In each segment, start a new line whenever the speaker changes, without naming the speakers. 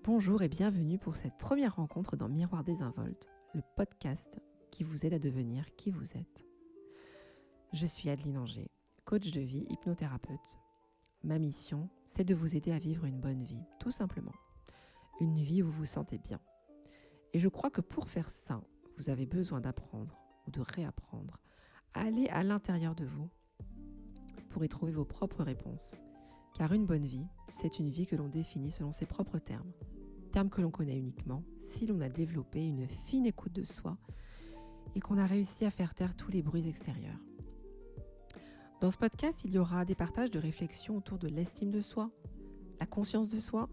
Bonjour et bienvenue pour cette première rencontre dans Miroir Désinvolte, le podcast qui vous aide à devenir qui vous êtes. Je suis Adeline Anger, coach de vie, hypnothérapeute. Ma mission, c'est de vous aider à vivre une bonne vie, tout simplement. Une vie où vous vous sentez bien. Et je crois que pour faire ça, vous avez besoin d'apprendre ou de réapprendre à aller à l'intérieur de vous pour y trouver vos propres réponses. Car une bonne vie, c'est une vie que l'on définit selon ses propres termes que l'on connaît uniquement si l'on a développé une fine écoute de soi et qu'on a réussi à faire taire tous les bruits extérieurs. Dans ce podcast, il y aura des partages de réflexions autour de l'estime de soi, la conscience de soi,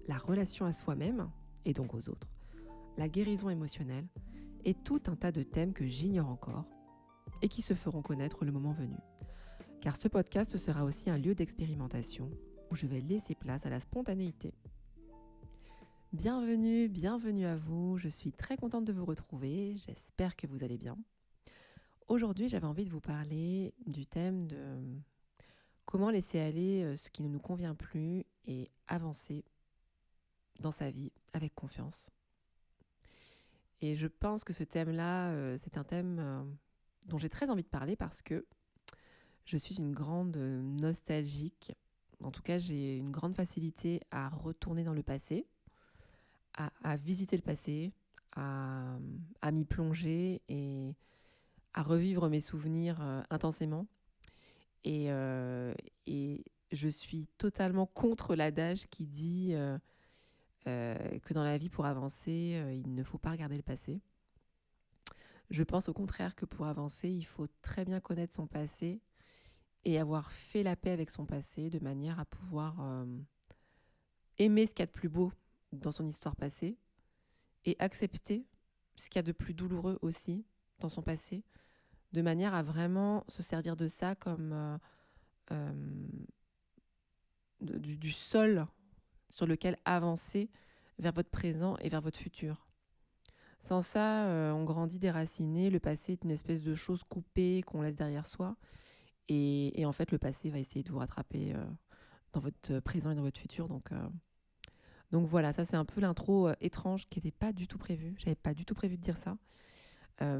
la relation à soi-même et donc aux autres, la guérison émotionnelle et tout un tas de thèmes que j'ignore encore et qui se feront connaître le moment venu. Car ce podcast sera aussi un lieu d'expérimentation où je vais laisser place à la spontanéité. Bienvenue à vous, je suis très contente de vous retrouver, j'espère que vous allez bien. Aujourd'hui, j'avais envie de vous parler du thème de comment laisser aller ce qui ne nous convient plus et avancer dans sa vie avec confiance. Et je pense que ce thème-là, c'est un thème dont j'ai très envie de parler parce que je suis une grande nostalgique. En tout cas, j'ai une grande facilité à retourner dans le passé. À visiter le passé, à m'y plonger et à revivre mes souvenirs intensément. Et je suis totalement contre l'adage qui dit que dans la vie, pour avancer, il ne faut pas regarder le passé. Je pense au contraire que pour avancer, il faut très bien connaître son passé et avoir fait la paix avec son passé de manière à pouvoir aimer ce qu'il y a de plus beau dans son histoire passée et accepter ce qu'il y a de plus douloureux aussi dans son passé, de manière à vraiment se servir de ça comme du sol sur lequel avancer vers votre présent et vers votre futur. Sans ça, on grandit déraciné, le passé est une espèce de chose coupée qu'on laisse derrière soi, et en fait le passé va essayer de vous rattraper dans votre présent et dans votre futur, donc voilà, ça c'est un peu l'intro étrange qui n'était pas du tout prévue. J'avais pas du tout prévu de dire ça.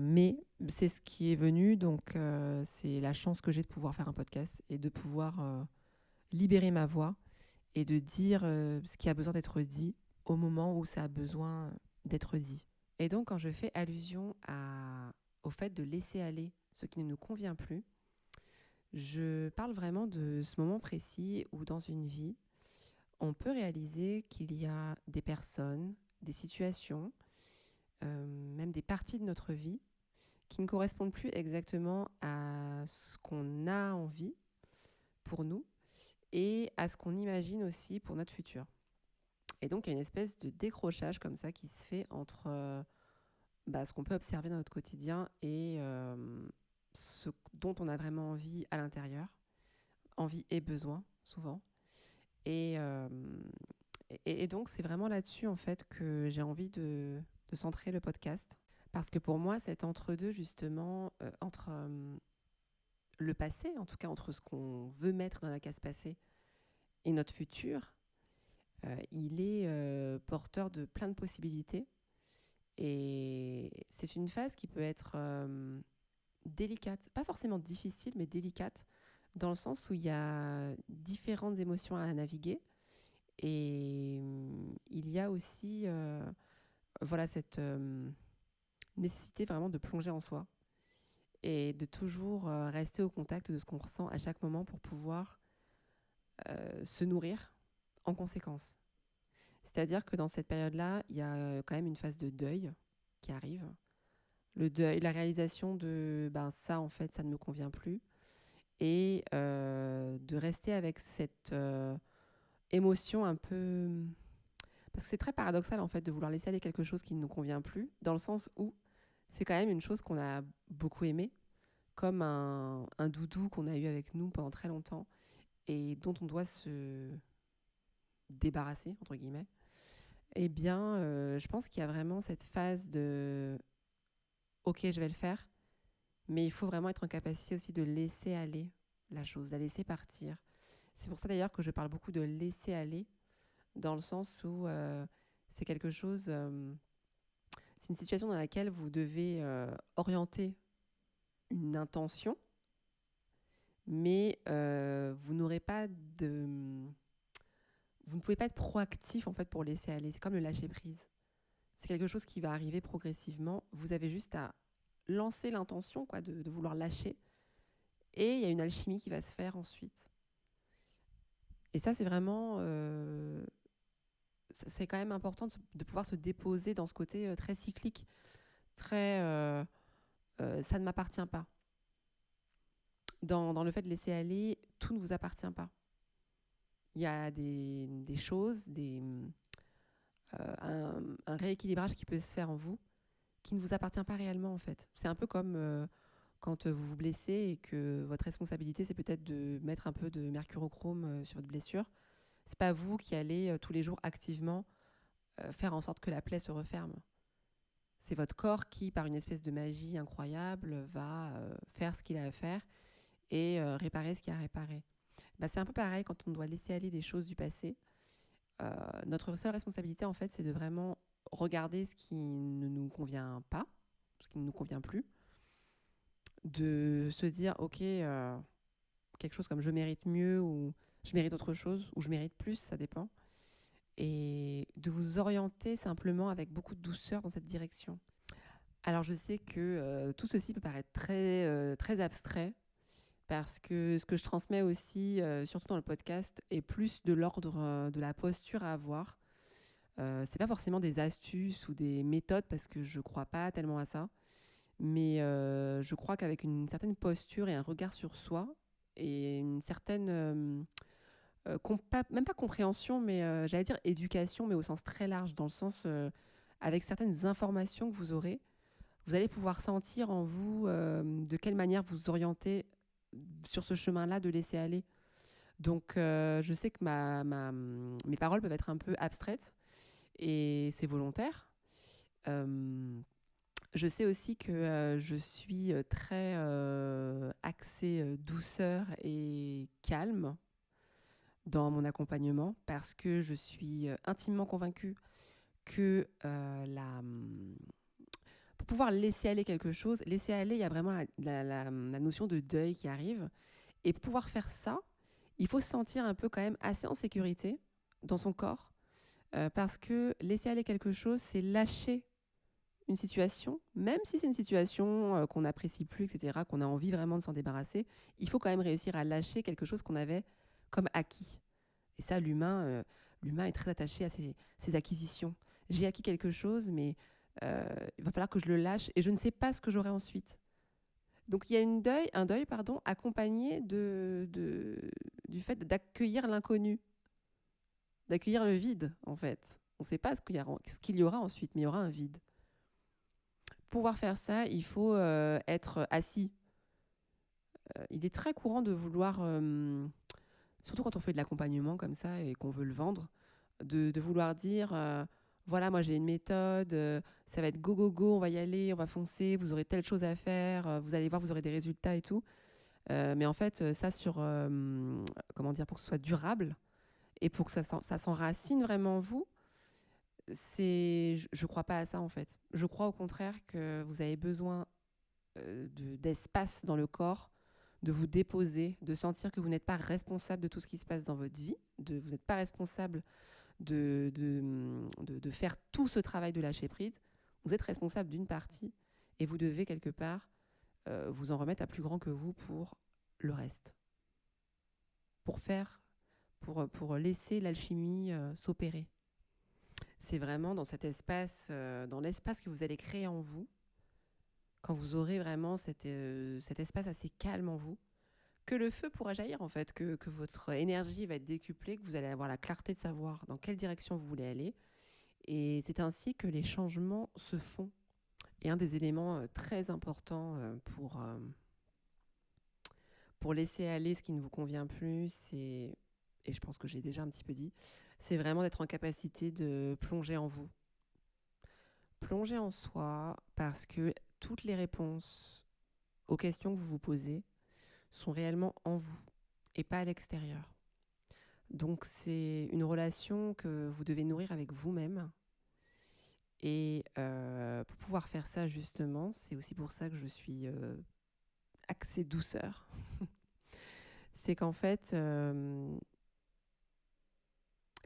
Mais c'est ce qui est venu, donc c'est la chance que j'ai de pouvoir faire un podcast et de pouvoir libérer ma voix et de dire ce qui a besoin d'être dit au moment où ça a besoin d'être dit. Et donc quand je fais allusion au fait de laisser aller ce qui ne nous convient plus, je parle vraiment de ce moment précis où dans une vie, on peut réaliser qu'il y a des personnes, des situations, même des parties de notre vie qui ne correspondent plus exactement à ce qu'on a envie pour nous et à ce qu'on imagine aussi pour notre futur. Et donc, il y a une espèce de décrochage comme ça qui se fait entre ce qu'on peut observer dans notre quotidien et ce dont on a vraiment envie à l'intérieur, envie et besoin souvent. Et donc, c'est vraiment là-dessus, en fait, que j'ai envie de centrer le podcast. Parce que pour moi, cet entre-deux, justement, entre le passé, en tout cas, entre ce qu'on veut mettre dans la case passé et notre futur, il est porteur de plein de possibilités. Et c'est une phase qui peut être délicate, pas forcément difficile, mais délicate, dans le sens où il y a différentes émotions à naviguer. Et il y a aussi cette nécessité vraiment de plonger en soi et de toujours rester au contact de ce qu'on ressent à chaque moment pour pouvoir se nourrir en conséquence. C'est-à-dire que dans cette période-là, il y a quand même une phase de deuil qui arrive. Le deuil, la réalisation de ça, en fait, ça ne me convient plus. Et de rester avec cette émotion un peu... Parce que c'est très paradoxal, en fait, de vouloir laisser aller quelque chose qui ne nous convient plus, dans le sens où c'est quand même une chose qu'on a beaucoup aimée, comme un doudou qu'on a eu avec nous pendant très longtemps et dont on doit se débarrasser, entre guillemets. Eh bien, je pense qu'il y a vraiment cette phase de « Ok, je vais le faire », mais il faut vraiment être en capacité aussi de laisser aller la chose, de la laisser partir. C'est pour ça d'ailleurs que je parle beaucoup de laisser aller, dans le sens où C'est quelque chose, c'est une situation dans laquelle vous devez orienter une intention, mais vous ne pouvez pas être proactif en fait pour laisser aller. C'est comme le lâcher prise. C'est quelque chose qui va arriver progressivement. Vous avez juste à lancer l'intention quoi, de vouloir lâcher. Et il y a une alchimie qui va se faire ensuite. Et ça, c'est vraiment... c'est quand même important de pouvoir se déposer dans ce côté très cyclique, très... ça ne m'appartient pas. Dans le fait de laisser aller, tout ne vous appartient pas. Il y a des choses, un rééquilibrage qui peut se faire en vous qui ne vous appartient pas réellement en fait. C'est un peu comme quand vous vous blessez et que votre responsabilité c'est peut-être de mettre un peu de mercurochrome sur votre blessure. C'est pas vous qui allez tous les jours activement faire en sorte que la plaie se referme. C'est votre corps qui, par une espèce de magie incroyable, va faire ce qu'il a à faire et réparer ce qu'il a à réparer. Bah, c'est un peu pareil quand on doit laisser aller des choses du passé. Notre seule responsabilité, en fait, c'est de vraiment regarder ce qui ne nous convient pas, ce qui ne nous convient plus, de se dire, ok, quelque chose comme je mérite mieux ou je mérite autre chose ou je mérite plus, ça dépend. Et de vous orienter simplement avec beaucoup de douceur dans cette direction. Alors je sais que tout ceci peut paraître très abstrait parce que ce que je transmets aussi, surtout dans le podcast, est plus de l'ordre de la posture à avoir. C'est pas forcément des astuces ou des méthodes parce que je crois pas tellement à ça, mais je crois qu'avec une certaine posture et un regard sur soi et une certaine même pas compréhension, mais j'allais dire éducation, mais au sens très large, dans le sens avec certaines informations que vous aurez, vous allez pouvoir sentir en vous de quelle manière vous orienter sur ce chemin-là de laisser aller. Donc, je sais que mes paroles peuvent être un peu abstraites et c'est volontaire. Je sais aussi que je suis très axée douceur et calme dans mon accompagnement parce que je suis intimement convaincue que pour pouvoir laisser aller quelque chose, laisser aller, il y a vraiment la notion de deuil qui arrive. Et pour pouvoir faire ça, il faut se sentir un peu quand même assez en sécurité dans son corps parce que laisser aller quelque chose, c'est lâcher une situation, même si c'est une situation qu'on n'apprécie plus, etc., qu'on a envie vraiment de s'en débarrasser, il faut quand même réussir à lâcher quelque chose qu'on avait comme acquis. Et ça, l'humain est très attaché à ses acquisitions. J'ai acquis quelque chose, mais il va falloir que je le lâche et je ne sais pas ce que j'aurai ensuite. Donc il y a un deuil accompagné du fait d'accueillir l'inconnu, d'accueillir le vide en fait. On ne sait pas ce qu'il y aura ensuite, mais il y aura un vide. Pour pouvoir faire ça, il faut être assis. Il est très courant de vouloir, surtout quand on fait de l'accompagnement comme ça et qu'on veut le vendre, de vouloir dire voilà, moi j'ai une méthode, ça va être go, go, go, on va y aller, on va foncer, vous aurez telle chose à faire, vous allez voir, vous aurez des résultats et tout. Mais en fait, ça comment dire, pour que ce soit durable et pour que ça s'enracine vraiment en vous, je ne crois pas à ça en fait. Je crois au contraire que vous avez besoin d'espace dans le corps, de vous déposer, de sentir que vous n'êtes pas responsable de tout ce qui se passe dans votre vie, vous n'êtes pas responsable de faire tout ce travail de lâcher prise. Vous êtes responsable d'une partie et vous devez quelque part vous en remettre à plus grand que vous pour le reste. Pour laisser l'alchimie s'opérer. C'est vraiment dans cet espace, dans l'espace que vous allez créer en vous, quand vous aurez vraiment cet espace assez calme en vous, que le feu pourra jaillir en fait, que votre énergie va être décuplée, que vous allez avoir la clarté de savoir dans quelle direction vous voulez aller. Et c'est ainsi que les changements se font. Et un des éléments très importants pour laisser aller ce qui ne vous convient plus, et je pense que j'ai déjà un petit peu dit, c'est vraiment d'être en capacité de plonger en vous. Plonger en soi parce que toutes les réponses aux questions que vous vous posez sont réellement en vous et pas à l'extérieur. Donc c'est une relation que vous devez nourrir avec vous-même Et pour pouvoir faire ça, justement, c'est aussi pour ça que je suis axée douceur. C'est qu'en fait,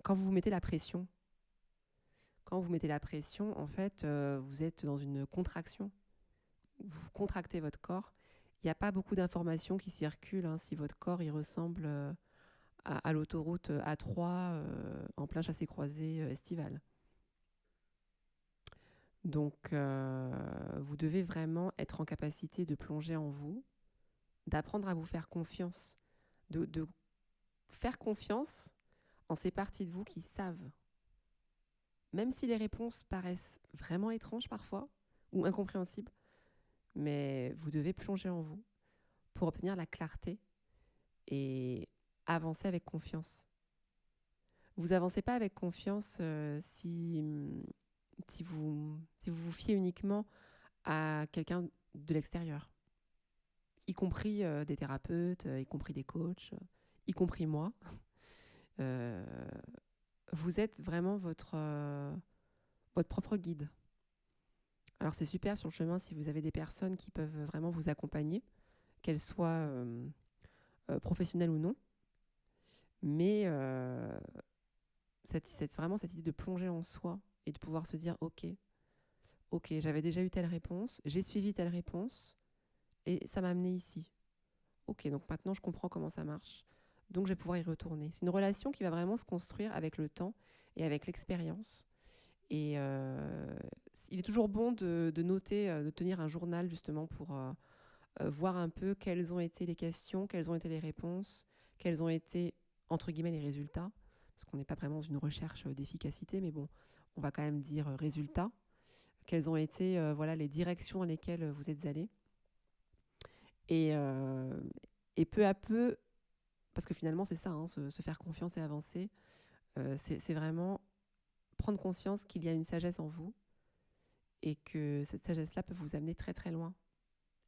quand vous mettez la pression, en fait, vous êtes dans une contraction. Vous contractez votre corps. Il n'y a pas beaucoup d'informations qui circulent, hein, si votre corps il ressemble à l'autoroute A3 en plein chassé-croisé estival. Donc, vous devez vraiment être en capacité de plonger en vous, d'apprendre à vous faire confiance, de faire confiance en ces parties de vous qui savent. Même si les réponses paraissent vraiment étranges parfois, ou incompréhensibles, mais vous devez plonger en vous pour obtenir la clarté et avancer avec confiance. Vous avancez pas avec confiance si vous fiez uniquement à quelqu'un de l'extérieur, y compris des thérapeutes, y compris des coachs, y compris moi. Euh, vous êtes vraiment votre propre guide. Alors c'est super sur le chemin si vous avez des personnes qui peuvent vraiment vous accompagner, qu'elles soient professionnelles ou non. Mais vraiment cette idée de plonger en soi et de pouvoir se dire ok, j'avais déjà eu telle réponse, j'ai suivi telle réponse et ça m'a amené ici. Ok, donc maintenant je comprends comment ça marche. Donc je vais pouvoir y retourner. C'est une relation qui va vraiment se construire avec le temps et avec l'expérience. Et il est toujours bon de noter, de tenir un journal justement pour voir un peu quelles ont été les questions, quelles ont été les réponses, quels ont été, entre guillemets, les résultats. Parce qu'on n'est pas vraiment dans une recherche d'efficacité, mais bon, on va quand même dire résultats. Quelles ont été voilà, les directions dans lesquelles vous êtes allés. Et peu à peu, parce que finalement c'est ça, hein, se faire confiance et avancer, c'est vraiment prendre conscience qu'il y a une sagesse en vous et que cette sagesse-là peut vous amener très très loin.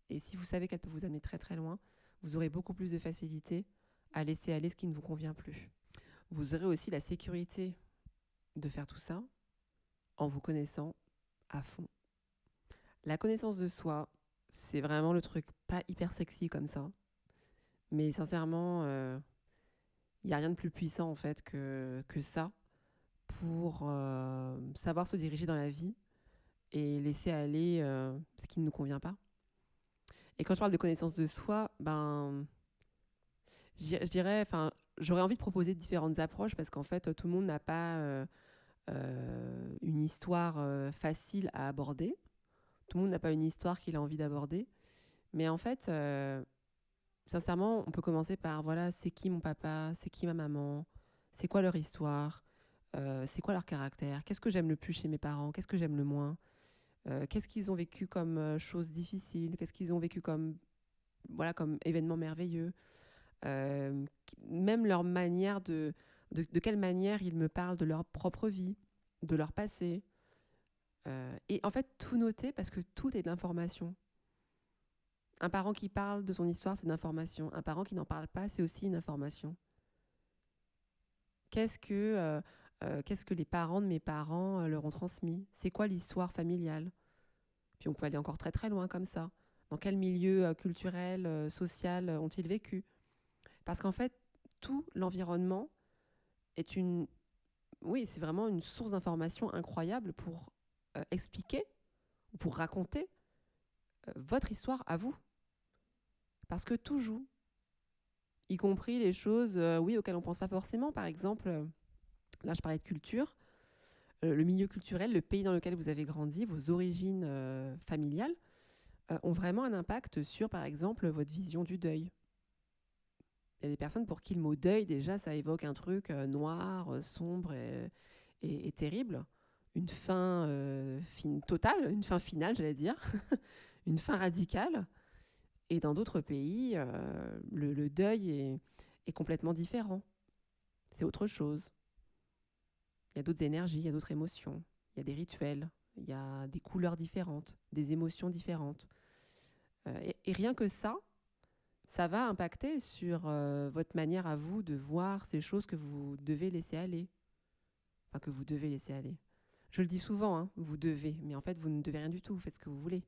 Et si vous savez qu'elle peut vous amener très très loin, vous aurez beaucoup plus de facilité à laisser aller ce qui ne vous convient plus. Vous aurez aussi la sécurité de faire tout ça en vous connaissant à fond. La connaissance de soi, c'est vraiment le truc pas hyper sexy comme ça. Mais sincèrement, il n'y a rien de plus puissant en fait que ça pour savoir se diriger dans la vie et laisser aller ce qui ne nous convient pas. Et quand je parle de connaissance de soi, je dirais, j'aurais envie de proposer différentes approches parce qu'en fait, tout le monde n'a pas une histoire facile à aborder. Tout le monde n'a pas une histoire qu'il a envie d'aborder. Mais en fait, sincèrement, on peut commencer par, voilà, c'est qui mon papa, c'est qui ma maman, c'est quoi leur histoire, c'est quoi leur caractère, qu'est-ce que j'aime le plus chez mes parents, qu'est-ce que j'aime le moins, qu'est-ce qu'ils ont vécu comme choses difficiles, qu'est-ce qu'ils ont vécu comme, voilà, comme événements merveilleux, même leur manière de quelle manière ils me parlent de leur propre vie, de leur passé. Et en fait, tout noter parce que tout est de l'information. Un parent qui parle de son histoire, c'est de l'information. Un parent qui n'en parle pas, c'est aussi une information. Qu'est-ce que les parents de mes parents leur ont transmis? C'est quoi l'histoire familiale? Puis on peut aller encore très très loin comme ça. Dans quel milieu culturel, social ont-ils vécu? Parce qu'en fait, tout l'environnement est oui, c'est vraiment une source d'information incroyable pour expliquer ou pour raconter votre histoire à vous. Parce que tout joue, y compris les choses, oui, auxquelles on ne pense pas forcément. Par exemple, là, je parlais de culture. Le milieu culturel, le pays dans lequel vous avez grandi, vos origines familiales, ont vraiment un impact sur, par exemple, votre vision du deuil. Il y a des personnes pour qui le mot deuil, déjà, ça évoque un truc noir, sombre et terrible. Une fin totale, une fin finale, j'allais dire. Une fin radicale. Et dans d'autres pays, le deuil est complètement différent. C'est autre chose. Il y a d'autres énergies, il y a d'autres émotions. Il y a des rituels, il y a des couleurs différentes, des émotions différentes. Et rien que ça va impacter sur votre manière à vous de voir ces choses que vous devez laisser aller. Enfin, que vous devez laisser aller. Je le dis souvent, hein, vous devez, mais en fait, vous ne devez rien du tout, vous faites ce que vous voulez.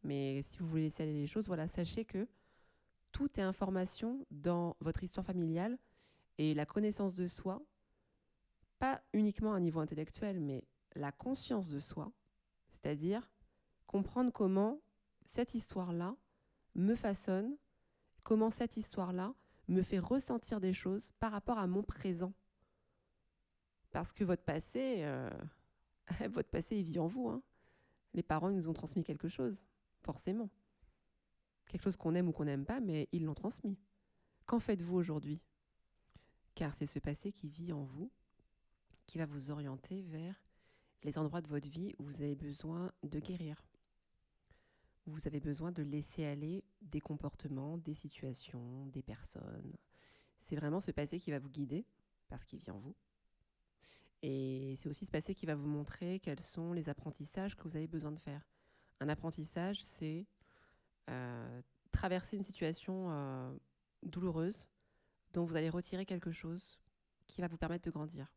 Mais si vous voulez laisser aller les choses, voilà, sachez que tout est information dans votre histoire familiale et la connaissance de soi, pas uniquement à un niveau intellectuel, mais la conscience de soi, c'est-à-dire comprendre comment cette histoire-là me façonne, comment cette histoire-là me fait ressentir des choses par rapport à mon présent. Parce que votre passé, votre passé, il vit en vous. Hein. Les parents nous ont transmis quelque chose, forcément. Quelque chose qu'on aime ou qu'on n'aime pas, mais ils l'ont transmis. Qu'en faites-vous aujourd'hui? Car c'est ce passé qui vit en vous, qui va vous orienter vers les endroits de votre vie où vous avez besoin de guérir. Où vous avez besoin de laisser aller des comportements, des situations, des personnes. C'est vraiment ce passé qui va vous guider, parce qu'il vit en vous. Et c'est aussi ce passé qui va vous montrer quels sont les apprentissages que vous avez besoin de faire. Un apprentissage, c'est traverser une situation douloureuse dont vous allez retirer quelque chose qui va vous permettre de grandir.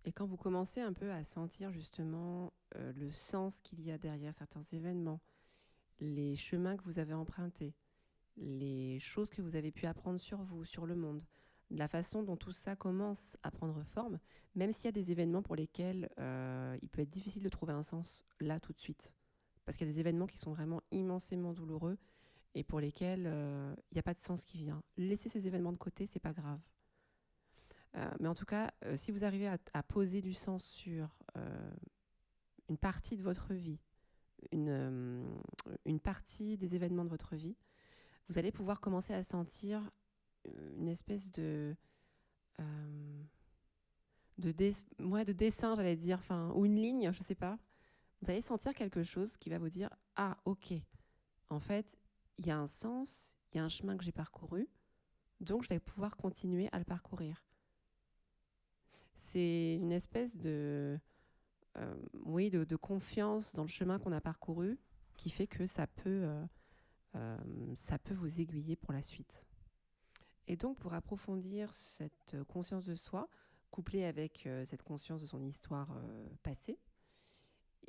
Et quand vous commencez un peu à sentir justement le sens qu'il y a derrière certains événements, les chemins que vous avez empruntés, les choses que vous avez pu apprendre sur vous, sur le monde, la façon dont tout ça commence à prendre forme, même s'il y a des événements pour lesquels il peut être difficile de trouver un sens là tout de suite. Parce qu'il y a des événements qui sont vraiment immensément douloureux et pour lesquels il n'y a pas de sens qui vient. Laissez ces événements de côté, c'est pas grave. Mais en tout cas, si vous arrivez à poser du sens sur une partie de votre vie, une partie des événements de votre vie, vous allez pouvoir commencer à sentir une espèce de dessin, j'allais dire, ou une ligne, je ne sais pas. Vous allez sentir quelque chose qui va vous dire « Ah, ok, en fait, il y a un sens, il y a un chemin que j'ai parcouru, donc je vais pouvoir continuer à le parcourir. » C'est une espèce de confiance dans le chemin qu'on a parcouru qui fait que ça peut vous aiguiller pour la suite. Et donc, pour approfondir cette conscience de soi, couplée avec cette conscience de son histoire passée,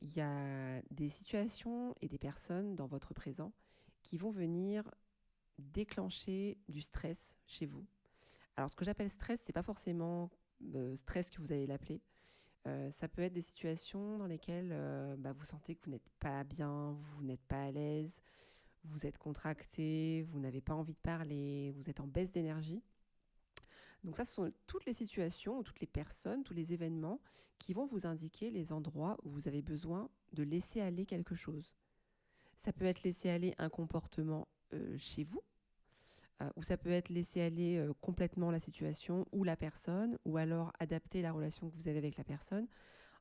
il y a des situations et des personnes dans votre présent qui vont venir déclencher du stress chez vous. Alors, ce que j'appelle stress, c'est pas forcément stress que vous allez l'appeler. Ça peut être des situations dans lesquelles vous sentez que vous n'êtes pas bien, vous n'êtes pas à l'aise, vous êtes contracté, vous n'avez pas envie de parler, vous êtes en baisse d'énergie. Donc ça, ce sont toutes les situations, ou toutes les personnes, tous les événements qui vont vous indiquer les endroits où vous avez besoin de laisser aller quelque chose. Ça peut être laisser aller un comportement chez vous, ou ça peut être laisser aller complètement la situation ou la personne, ou alors adapter la relation que vous avez avec la personne.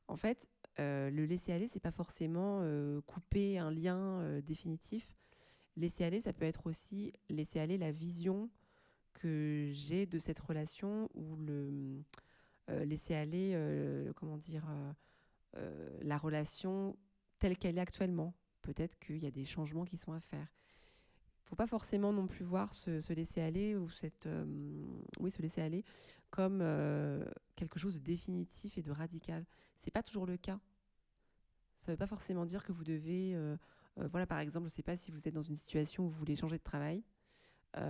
En fait, le laisser aller, c'est pas forcément couper un lien définitif. Laisser aller, ça peut être aussi laisser aller la vision que j'ai de cette relation ou laisser aller, la relation telle qu'elle est actuellement. Peut-être qu'il y a des changements qui sont à faire. Il ne faut pas forcément non plus voir se laisser aller ou se laisser aller comme quelque chose de définitif et de radical. C'est pas toujours le cas. Ça ne veut pas forcément dire que vous devez, par exemple, je ne sais pas si vous êtes dans une situation où vous voulez changer de travail.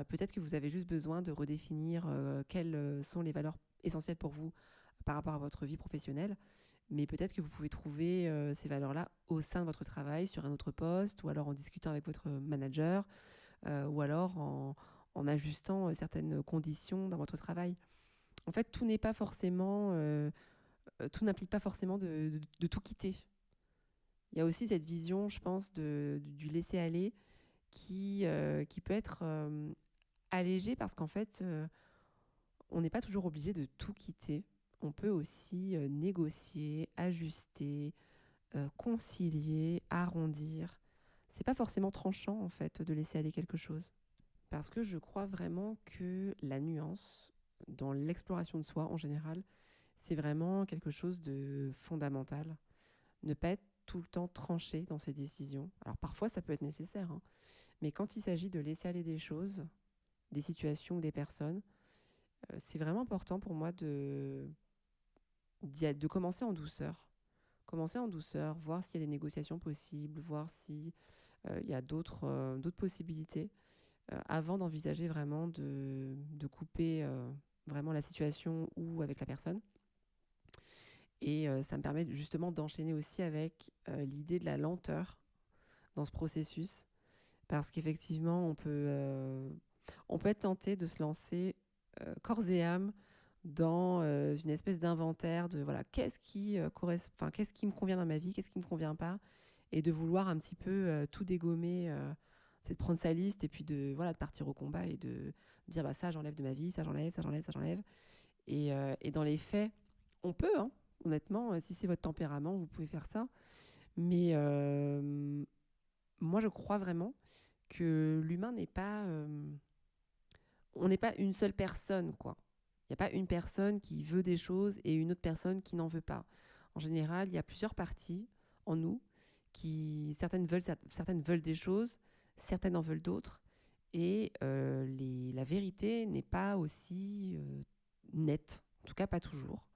Peut-être que vous avez juste besoin de redéfinir quelles sont les valeurs essentielles pour vous par rapport à votre vie professionnelle. Mais peut-être que vous pouvez trouver ces valeurs-là au sein de votre travail, sur un autre poste, ou alors en discutant avec votre manager, ou alors en ajustant certaines conditions dans votre travail. En fait, tout n'implique pas forcément de tout quitter. Il y a aussi cette vision, je pense, du laisser-aller qui peut être allégée parce qu'en fait, on n'est pas toujours obligé de tout quitter. On peut aussi négocier, ajuster, concilier, arrondir. C'est pas forcément tranchant en fait de laisser aller quelque chose. Parce que je crois vraiment que la nuance dans l'exploration de soi en général, c'est vraiment quelque chose de fondamental. Ne pas être tout le temps tranché dans ses décisions. Alors parfois ça peut être nécessaire, hein, mais quand il s'agit de laisser aller des choses, des situations ou des personnes, c'est vraiment important pour moi de commencer en douceur. Commencer en douceur, voir s'il y a des négociations possibles, voir si il y a d'autres possibilités avant d'envisager vraiment de couper vraiment la situation ou avec la personne. Et ça me permet justement d'enchaîner aussi avec l'idée de la lenteur dans ce processus. Parce qu'effectivement, on peut être tenté de se lancer corps et âme dans une espèce d'inventaire de voilà, qu'est-ce qui me convient dans ma vie, qu'est-ce qui ne me convient pas, et de vouloir un petit peu tout dégommer, c'est de prendre sa liste et puis de partir au combat et de dire bah, ça j'enlève de ma vie, ça j'enlève, ça j'enlève, ça j'enlève. Et dans les faits, on peut, hein, honnêtement, si c'est votre tempérament, vous pouvez faire ça. Mais moi, je crois vraiment que l'humain n'est pas... on n'est pas une seule personne, quoi. Il n'y a pas une personne qui veut des choses et une autre personne qui n'en veut pas. En général, il y a plusieurs parties en nous certaines veulent des choses, certaines en veulent d'autres. Et la vérité n'est pas aussi nette, en tout cas pas toujours.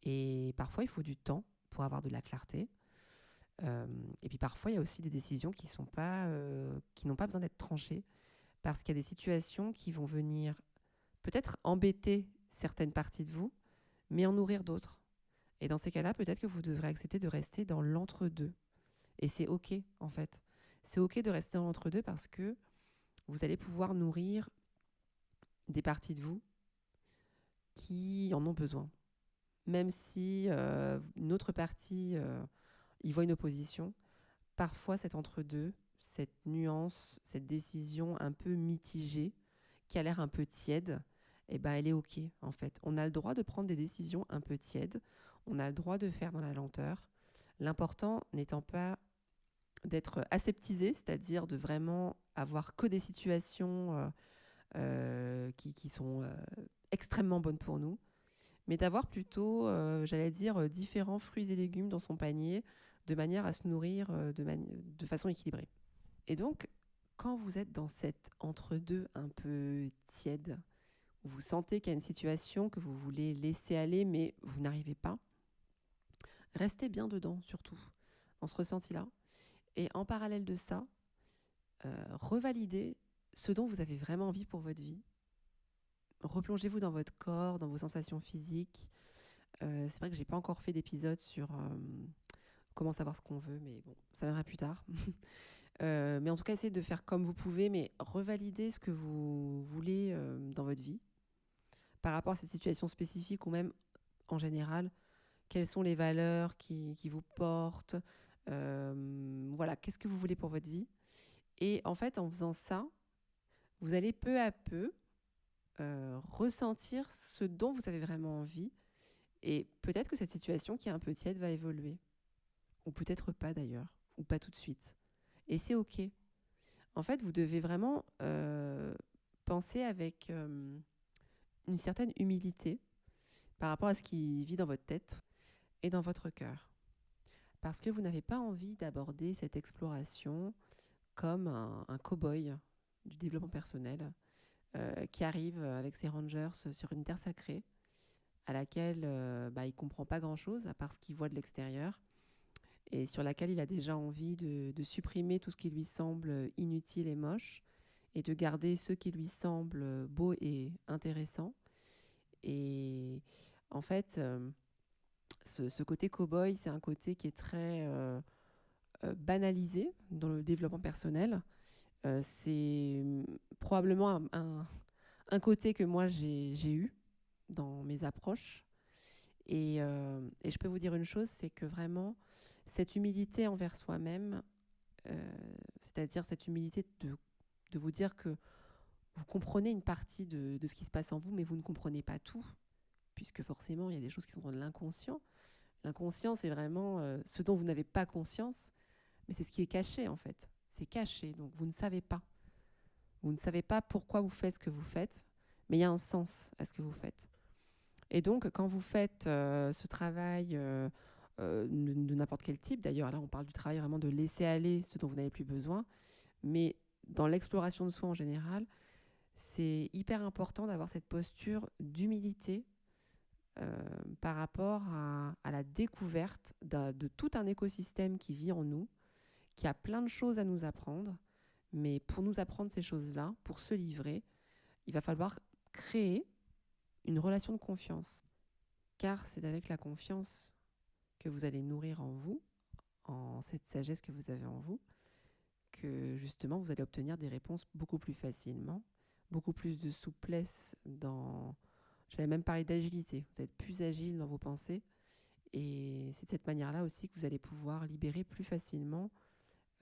Et parfois, il faut du temps pour avoir de la clarté. Et puis parfois, il y a aussi des décisions qui n'ont pas besoin d'être tranchées parce qu'il y a des situations qui vont venir peut-être embêter certaines parties de vous, mais en nourrir d'autres. Et dans ces cas-là, peut-être que vous devrez accepter de rester dans l'entre-deux. Et c'est OK, en fait. C'est OK de rester dans l'entre-deux parce que vous allez pouvoir nourrir des parties de vous qui en ont besoin. Même si une autre partie y voit une opposition, parfois cet entre-deux, cette nuance, cette décision un peu mitigée, qui a l'air un peu tiède, eh ben elle est OK en fait. On a le droit de prendre des décisions un peu tièdes, on a le droit de faire dans la lenteur. L'important n'étant pas d'être aseptisé, c'est-à-dire de vraiment avoir que des situations qui sont extrêmement bonnes pour nous, mais d'avoir plutôt, j'allais dire, différents fruits et légumes dans son panier, de manière à se nourrir de façon équilibrée. Et donc, quand vous êtes dans cet entre-deux un peu tiède, où vous sentez qu'il y a une situation que vous voulez laisser aller, mais vous n'arrivez pas, restez bien dedans, surtout, dans ce ressenti-là. Et en parallèle de ça, revalidez ce dont vous avez vraiment envie pour votre vie. Replongez-vous dans votre corps, dans vos sensations physiques. C'est vrai que j'ai pas encore fait d'épisode sur comment savoir ce qu'on veut, mais bon, ça viendra plus tard. Mais en tout cas, essayez de faire comme vous pouvez, mais revalidez ce que vous voulez dans votre vie par rapport à cette situation spécifique ou même en général. Quelles sont les valeurs qui vous portent, voilà, qu'est-ce que vous voulez pour votre vie. Et en fait, en faisant ça, vous allez peu à peu ressentir ce dont vous avez vraiment envie. Et peut-être que cette situation qui est un peu tiède va évoluer. Ou peut-être pas d'ailleurs, ou pas tout de suite. Et c'est OK. En fait, vous devez vraiment penser avec une certaine humilité par rapport à ce qui vit dans votre tête et dans votre cœur. Parce que vous n'avez pas envie d'aborder cette exploration comme un cow-boy du développement personnel qui arrive avec ses rangers sur une terre sacrée à laquelle il ne comprend pas grand-chose à part ce qu'il voit de l'extérieur et sur laquelle il a déjà envie de supprimer tout ce qui lui semble inutile et moche et de garder ce qui lui semble beau et intéressant. Et en fait, ce côté cow-boy, c'est un côté qui est très banalisé dans le développement personnel. C'est probablement un côté que moi j'ai eu dans mes approches. Et je peux vous dire une chose, c'est que vraiment, cette humilité envers soi-même, c'est-à-dire cette humilité de vous dire que vous comprenez une partie de ce qui se passe en vous, mais vous ne comprenez pas tout, puisque forcément, il y a des choses qui sont dans l'inconscient. L'inconscient, c'est vraiment ce dont vous n'avez pas conscience, mais c'est ce qui est caché en fait. C'est caché, donc vous ne savez pas. Vous ne savez pas pourquoi vous faites ce que vous faites, mais il y a un sens à ce que vous faites. Et donc, quand vous faites ce travail de n'importe quel type, d'ailleurs, là, on parle du travail vraiment de laisser aller ce dont vous n'avez plus besoin, mais dans l'exploration de soi en général, c'est hyper important d'avoir cette posture d'humilité par rapport à la découverte de tout un écosystème qui vit en nous, qui a plein de choses à nous apprendre. Mais pour nous apprendre ces choses-là, pour se livrer, il va falloir créer une relation de confiance. Car c'est avec la confiance que vous allez nourrir en vous, en cette sagesse que vous avez en vous, que justement vous allez obtenir des réponses beaucoup plus facilement, beaucoup plus de souplesse dans... J'allais même parler d'agilité. Vous êtes plus agile dans vos pensées. Et c'est de cette manière-là aussi que vous allez pouvoir libérer plus facilement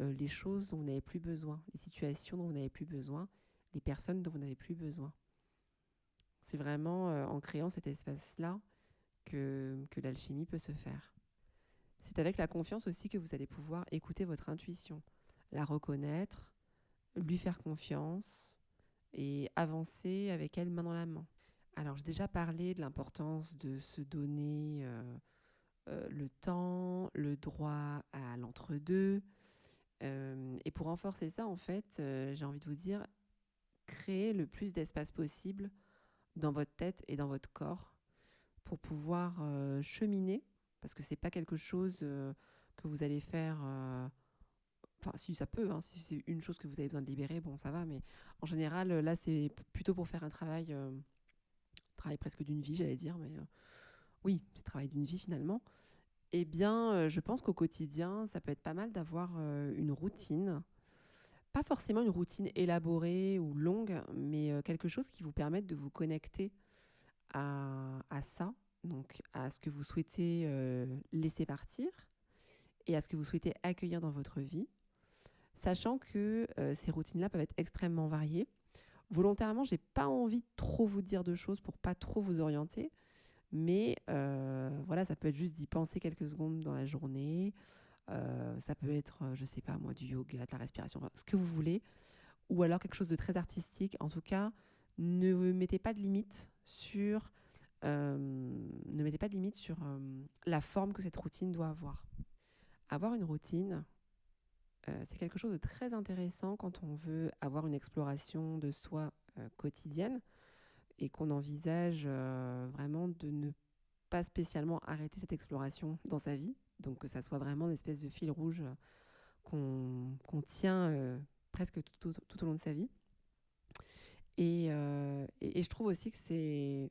les choses dont vous n'avez plus besoin, les situations dont vous n'avez plus besoin, les personnes dont vous n'avez plus besoin. C'est vraiment en créant cet espace-là que l'alchimie peut se faire. C'est avec la confiance aussi que vous allez pouvoir écouter votre intuition, la reconnaître, lui faire confiance et avancer avec elle main dans la main. Alors, j'ai déjà parlé de l'importance de se donner le temps, le droit à l'entre-deux. Et pour renforcer ça, en fait, j'ai envie de vous dire, créez le plus d'espace possible dans votre tête et dans votre corps pour pouvoir cheminer, parce que c'est pas quelque chose que vous allez faire... Enfin, si ça peut, hein, si c'est une chose que vous avez besoin de libérer, bon, ça va, mais en général, là, c'est plutôt pour faire un travail presque d'une vie, j'allais dire, mais oui, c'est le travail d'une vie finalement. Eh bien, je pense qu'au quotidien, ça peut être pas mal d'avoir une routine. Pas forcément une routine élaborée ou longue, mais quelque chose qui vous permette de vous connecter à ça, donc à ce que vous souhaitez laisser partir et à ce que vous souhaitez accueillir dans votre vie, sachant que ces routines-là peuvent être extrêmement variées. Volontairement, j'ai pas envie de trop vous dire de choses pour pas trop vous orienter, mais voilà, ça peut être juste d'y penser quelques secondes dans la journée. Ça peut être, je sais pas moi, du yoga, de la respiration, enfin, ce que vous voulez, ou alors quelque chose de très artistique. En tout cas, ne mettez pas de limite sur, la forme que cette routine doit avoir. Avoir une routine, c'est quelque chose de très intéressant quand on veut avoir une exploration de soi quotidienne et qu'on envisage vraiment de ne pas spécialement arrêter cette exploration dans sa vie. Donc que ça soit vraiment une espèce de fil rouge qu'on tient presque tout au long de sa vie. Et je trouve aussi que c'est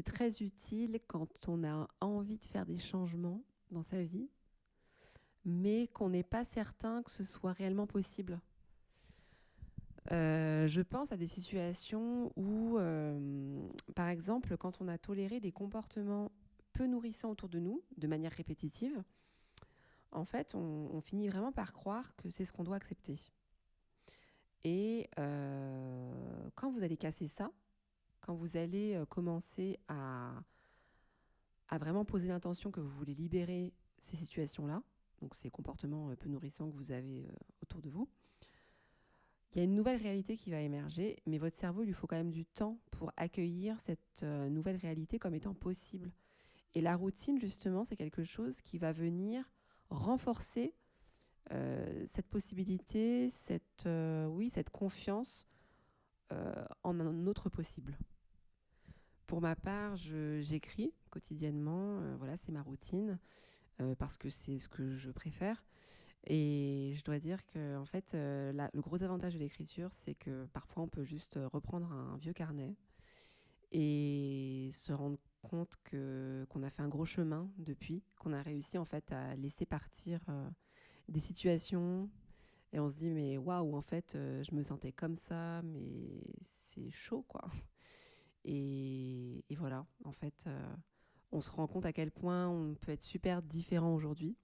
très utile quand on a envie de faire des changements dans sa vie, mais qu'on n'est pas certain que ce soit réellement possible. Je pense à des situations où, par exemple, quand on a toléré des comportements peu nourrissants autour de nous, de manière répétitive, en fait, on finit vraiment par croire que c'est ce qu'on doit accepter. Et quand vous allez casser ça, quand vous allez commencer à vraiment poser l'intention que vous voulez libérer ces situations-là, donc ces comportements peu nourrissants que vous avez autour de vous, il y a une nouvelle réalité qui va émerger, mais votre cerveau, il lui faut quand même du temps pour accueillir cette nouvelle réalité comme étant possible. Et la routine, justement, c'est quelque chose qui va venir renforcer cette possibilité, cette confiance en un autre possible. Pour ma part, j'écris quotidiennement, voilà, c'est ma routine, parce que c'est ce que je préfère. Et je dois dire que en fait, le gros avantage de l'écriture, c'est que parfois on peut juste reprendre un vieux carnet et se rendre compte qu'on a fait un gros chemin depuis, qu'on a réussi en fait à laisser partir des situations. Et on se dit, mais waouh, en fait, je me sentais comme ça, mais c'est chaud, quoi. Et voilà, en fait, on se rend compte à quel point on peut être super différent aujourd'hui.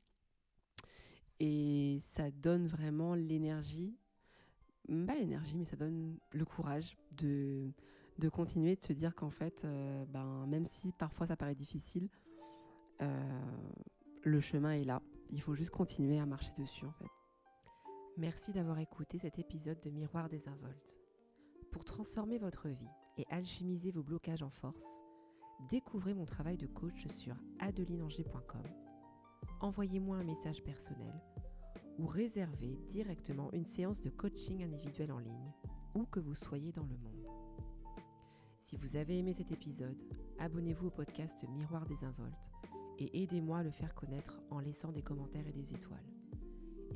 Et ça donne vraiment l'énergie, pas l'énergie, mais ça donne le courage de continuer, de se dire qu'en fait, même si parfois ça paraît difficile, euh, le chemin est là. Il faut juste continuer à marcher dessus, en fait. Merci d'avoir écouté cet épisode de Miroir désinvolte. Pour transformer votre vie et alchimiser vos blocages en force, découvrez mon travail de coach sur adelineanger.com. Envoyez-moi un message personnel ou réservez directement une séance de coaching individuel en ligne, où que vous soyez dans le monde. Si vous avez aimé cet épisode, abonnez-vous au podcast Miroir désinvolte et aidez-moi à le faire connaître en laissant des commentaires et des étoiles.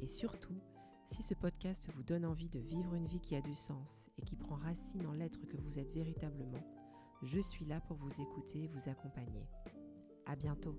Et surtout, si ce podcast vous donne envie de vivre une vie qui a du sens et qui prend racine en l'être que vous êtes véritablement, je suis là pour vous écouter et vous accompagner. À bientôt.